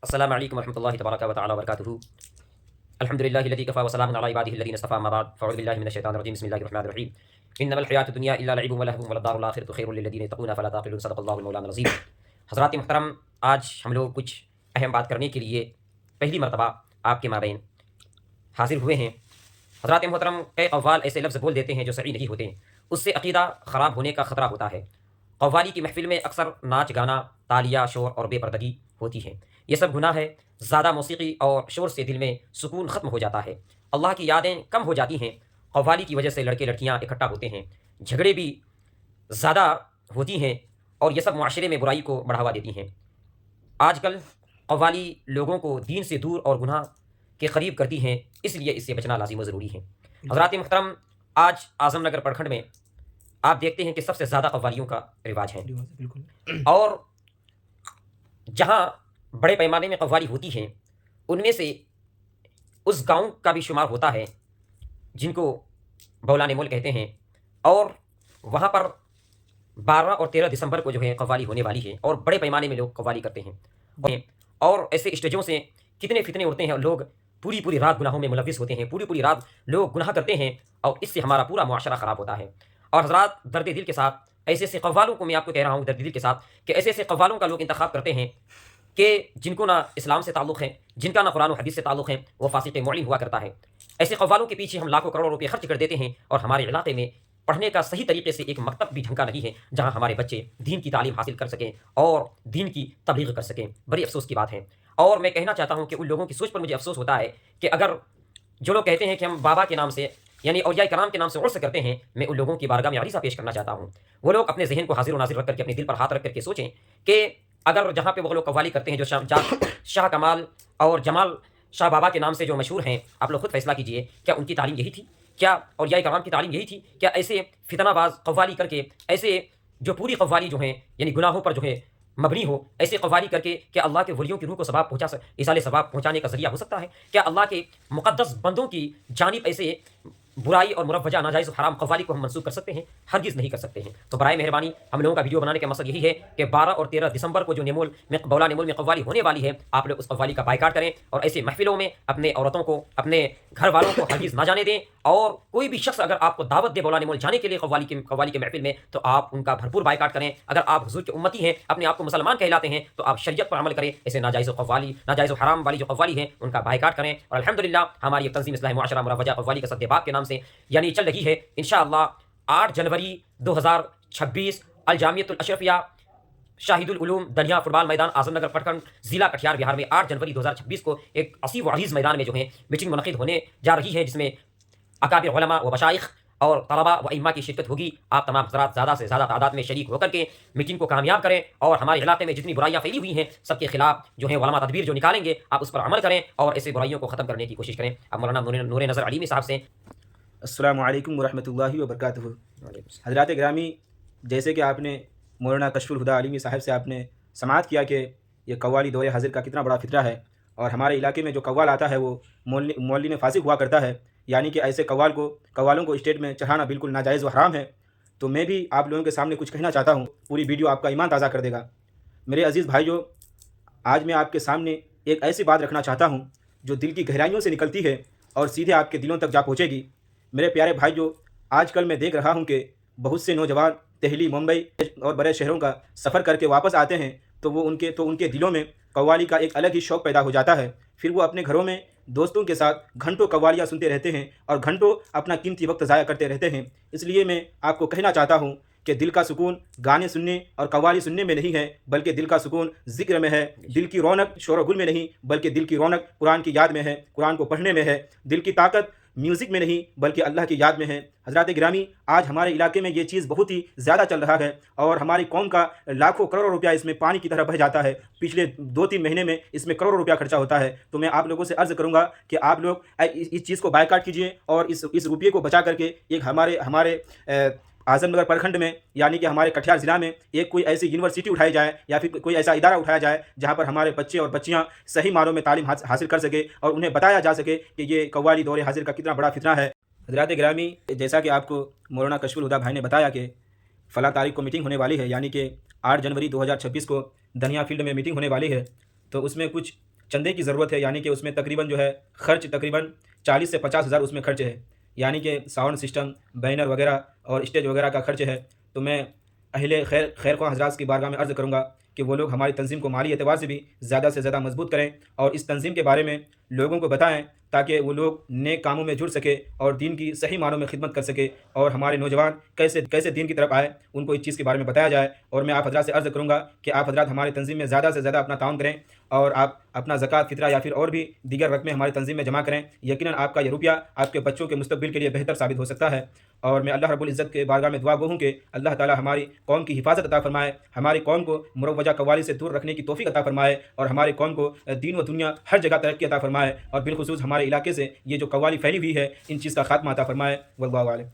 السلام علیکم ورحمۃ اللہ تبارک و تعالی وبرکاتہ۔ الحمد للہ الذی کفی وسلام علی عبادہ الذین اصطفی، اما بعد فاعوذ باللہ من الشیطان الرجیم، بسم اللہ الرحمن الرحیم۔ انما الحیاۃ الدنیا الا لعب ولهو وللدار الاخرۃ خیر للذین یتقون فلا تعقلون، صدق اللہ المولانا العظیم۔ حضرات محترم، آج ہم لوگ کچھ اہم بات کرنے کے لیے پہلی مرتبہ آپ کے مابین حاضر ہوئے ہیں۔ حضرات محترم، کئی قوال ایسے لفظ بول دیتے ہیں جو صحیح نہیں ہوتے، اس سے عقیدہ خراب ہونے کا خطرہ ہوتا ہے۔ قوالی کی محفل میں اکثر ناچ گانا، تالیہ، شور اور بے پردگی ہوتی ہے، یہ سب گناہ ہے۔ زیادہ موسیقی اور شور سے دل میں سکون ختم ہو جاتا ہے، اللہ کی یادیں کم ہو جاتی ہیں۔ قوالی کی وجہ سے لڑکے لڑکیاں اکٹھا ہوتے ہیں، جھگڑے بھی زیادہ ہوتی ہیں، اور یہ سب معاشرے میں برائی کو بڑھاوا دیتی ہیں۔ آج کل قوالی لوگوں کو دین سے دور اور گناہ کے قریب کرتی ہیں، اس لیے اس سے بچنا لازم و ضروری ہے۔ حضرات محترم، آج اعظم نگر پرکھنڈ میں آپ دیکھتے ہیں کہ سب سے زیادہ قوالیوں کا رواج ہے، اور جہاں بڑے پیمانے میں قوالی ہوتی ہیں ان میں سے اس گاؤں کا بھی شمار ہوتا ہے جن کو بولان مول کہتے ہیں، اور وہاں پر 12 اور 13 دسمبر کو جو ہے قوالی ہونے والی ہے، اور بڑے پیمانے میں لوگ قوالی کرتے ہیں، اور ایسے اسٹیجوں سے کتنے فتنے اڑتے ہیں، اور لوگ پوری پوری رات گناہوں میں ملوث ہوتے ہیں، پوری پوری رات لوگ گناہ کرتے ہیں، اور اس سے ہمارا پورا معاشرہ خراب ہوتا ہے۔ اور حضرات، درد دل کے ساتھ ایسے ایسے قوالوں کو میں آپ کو کہہ رہا ہوں درد دل کے ساتھ کہ ایسے ایسے قوالوں کا لوگ انتخاب کرتے ہیں کہ جن کو نہ اسلام سے تعلق ہے، جن کا نہ قرآن و حدیث سے تعلق ہے، وہ فاسق معلن ہوا کرتا ہے۔ ایسے قوالوں کے پیچھے ہم لاکھوں کروڑوں روپے خرچ کر دیتے ہیں، اور ہمارے علاقے میں پڑھنے کا صحیح طریقے سے ایک مکتب بھی ڈھنگ کا نہیں ہے جہاں ہمارے بچے دین کی تعلیم حاصل کر سکیں اور دین کی تبلیغ کر سکیں۔ بڑی افسوس کی بات ہے، اور میں کہنا چاہتا ہوں کہ ان لوگوں کی سوچ پر مجھے افسوس ہوتا ہے کہ اگر جو لوگ کہتے ہیں کہ ہم بابا کے نام سے یعنی اولیاء کرام کے نام سے عرس کرتے ہیں، میں ان لوگوں کی بارگاہ میں عریضہ پیش کرنا چاہتا ہوں، وہ لوگ اپنے ذہن کو حاضر و ناظر رکھ کر کے، اپنے دل پر ہاتھ رکھ کر کے سوچیں کہ اگر جہاں پہ وہ لوگ قوالی کرتے ہیں جو شاہ کمال اور جمال شاہ بابا کے نام سے جو مشہور ہیں، آپ لوگ خود فیصلہ کیجئے، کیا ان کی تعلیم یہی تھی؟ کیا اولیاء کرام کی تعلیم یہی تھی؟ کیا ایسے فتنہ باز قوالی کر کے، ایسے جو پوری قوالی جو ہیں یعنی گناہوں پر جو ہے مبنی ہو، ایسے قوالی کر کے کیا اللہ کے ولیوں کی روح کو ثواب ایصال ثواب پہنچانے کا ذریعہ ہو سکتا ہے؟ کیا اللہ کے مقدس بندوں کی جانب ایسے برائی اور مروجہ ناجائز و حرام قوالی کو ہم منسوخ کر سکتے ہیں؟ ہرگز نہیں کر سکتے ہیں۔ تو برائے مہربانی ہم لوگوں کا ویڈیو بنانے کا مقصد یہی ہے کہ 12 اور 13 دسمبر کو جو بولا نیمول میں قوالی ہونے والی ہے، آپ لوگ اس قوالی کا بائیکاٹ کریں، اور ایسے محفلوں میں اپنے عورتوں کو، اپنے گھر والوں کو ہرگز نہ جانے دیں، اور کوئی بھی شخص اگر آپ کو دعوت دے بولا نیمول جانے کے لیے قوالی کے محفل میں، تو آپ ان کا بھرپور بائیکاٹ کریں۔ اگر آپ حضور کے امتی ہیں، اپنے آپ کو مسلمان کہلاتے ہیں، تو آپ شریعت پر عمل کریں، ایسے ناجائز و حرام والی جو قوالی ہیں ان کا بائیکاٹ کریں۔ اور الحمدللہ ہماری ایک تنظیم اصلاح معاشرہ مروجہ قوالی کا سد باب کے نام سے یعنی چل رہی ہے، انشاءاللہ 8 جنوری 2026 الجامعۃ الاشرفیہ شاہد العلوم دنیا فٹ بال میدان اعظم نگر پرکھنڈ ضلع کٹیہار بہار میں 8 جنوری 2026 کو ایک عصیب و عریض میدان میں جو ہے میٹنگ منعقد ہونے جا رہی ہے، جس میں اکابر علماء و مشائخ اور طلباء و ائمہ کی شرکت ہوگی۔ آپ تمام حضرات زیادہ سے زیادہ تعداد میں شریک ہو کر کے میٹنگ کو کامیاب کریں، اور ہمارے علاقے میں جتنی برائیاں پھیلی ہوئی ہیں سب کے خلاف جو ہے علماء تدبیر جو نکالیں گے، آپ اس پر عمل کریں اور ایسے برائیوں کو ختم کرنے کی کوشش کریں۔ اب مولانا نور نظر علیمی صاحب سے۔ السلام علیکم ورحمۃ اللہ وبرکاتہ۔ حضرات گرامی، جیسے کہ آپ نے مولانا کشف الہدیٰ علیمی صاحب سے آپ نے سماعت کیا کہ یہ قوالی دور حاضر کا کتنا بڑا فطرہ ہے، اور ہمارے علاقے میں جو قوال آتا ہے وہ مولن فاسق ہوا کرتا ہے، یعنی کہ ایسے قوالوں کو اسٹیٹ میں چڑھانا بالکل ناجائز و حرام ہے۔ تو میں بھی آپ لوگوں کے سامنے کچھ کہنا چاہتا ہوں، پوری ویڈیو آپ کا ایمان تازہ کر دے گا۔ میرے عزیز بھائیو، آج میں آپ کے سامنے ایک ایسی بات رکھنا چاہتا ہوں جو دل کی گہرائیوں سے نکلتی ہے اور سیدھے آپ کے دلوں تک جا پہنچے گی۔ میرے پیارے بھائیو، آج کل میں دیکھ رہا ہوں کہ بہت سے نوجوان دہلی، ممبئی اور بڑے شہروں کا سفر کر کے واپس آتے ہیں، تو ان کے دلوں میں قوالی کا ایک الگ ہی شوق پیدا ہو جاتا ہے۔ پھر وہ اپنے گھروں میں دوستوں کے ساتھ گھنٹوں قوالیاں سنتے رہتے ہیں اور گھنٹوں اپنا قیمتی وقت ضائع کرتے رہتے ہیں۔ اس لیے میں آپ کو کہنا چاہتا ہوں کہ دل کا سکون گانے سننے اور قوالی سننے میں نہیں ہے، بلکہ دل کا سکون ذکر میں ہے۔ دل کی رونق شور و گل میں نہیں، بلکہ دل کی رونق قرآن کی یاد میں ہے، قرآن کو پڑھنے میں ہے۔ دل کی طاقت میوزک میں نہیں، بلکہ اللہ کی یاد میں ہے۔ حضرات گرامی، آج ہمارے علاقے میں یہ چیز بہت ہی زیادہ چل رہا ہے، اور ہماری قوم کا لاکھوں کروڑوں روپیہ اس میں پانی کی طرح بہہ جاتا ہے۔ پچھلے 2-3 مہینے میں اس میں کروڑوں روپیہ خرچہ ہوتا ہے۔ تو میں آپ لوگوں سے عرض کروں گا کہ آپ لوگ اس چیز کو بائیکاٹ کیجئے، اور اس روپیے کو بچا کر کے ایک ہمارے اعظم نگر پرکھنڈ میں یعنی کہ ہمارے کٹیہار ضلع میں ایک کوئی ایسی یونیورسٹی اٹھائی جائے، یا پھر کوئی ایسا ادارہ اٹھایا جائے جہاں پر ہمارے بچے اور بچیاں صحیح معنوں میں تعلیم حاصل کر سکے، اور انہیں بتایا جا سکے کہ یہ قوالی دور حاضر کا کتنا بڑا فتنہ ہے۔ حضرات گرامی، جیسا کہ آپ کو مولانا کشف الہدیٰ بھائی نے بتایا کہ فلاں تاریخ کو میٹنگ ہونے والی ہے، یعنی کہ 8 جنوری 2026 کو دنیا فیلڈ میں میٹنگ ہونے والی ہے، تو اس میں کچھ چندے کی ضرورت ہے، یعنی کہ اس میں تقریباً جو ہے خرچ تقریباً 40 سے 50 ہزار اس میں خرچ ہے، یعنی کہ ساؤنڈ سسٹم، بینر وغیرہ اور اسٹیج وغیرہ کا خرچ ہے۔ تو میں اہل خیر خواہ حضرات کی بارگاہ میں عرض کروں گا کہ وہ لوگ ہماری تنظیم کو مالی اعتبار سے بھی زیادہ مضبوط کریں اور اس تنظیم کے بارے میں لوگوں کو بتائیں تاکہ وہ لوگ نیک کاموں میں جڑ سکے اور دین کی صحیح معنوں میں خدمت کر سکے، اور ہمارے نوجوان کیسے دین کی طرف آئے ان کو اس چیز کے بارے میں بتایا جائے۔ اور میں آپ حضرات سے عرض کروں گا کہ آپ حضرات ہماری تنظیم میں زیادہ سے زیادہ اپنا تعاون کریں اور آپ اپنا زکوٰۃ، فطرہ یا پھر اور بھی دیگر رقمیں ہماری تنظیم میں جمع کریں۔ یقیناً آپ کا یہ روپیہ آپ کے بچوں کے مستقبل کے لیے بہتر ثابت ہو سکتا ہے۔ اور میں اللہ رب العزت کے بارگاہ میں دعا گو ہوں کہ اللہ تعالیٰ ہماری قوم کی حفاظت عطا فرمائے، ہماری قوم کو مروجہ قوالی سے دور رکھنے کی توفیق عطا فرمائے، اور ہماری قوم کو دین و دنیا ہر جگہ ترقی عطا فرمائے، اور بالخصوص ہمارے علاقے سے یہ جو قوالی پھیلی ہوئی ہے ان چیز کا خاتمہ عطا فرمائے۔ واللہ اعلم۔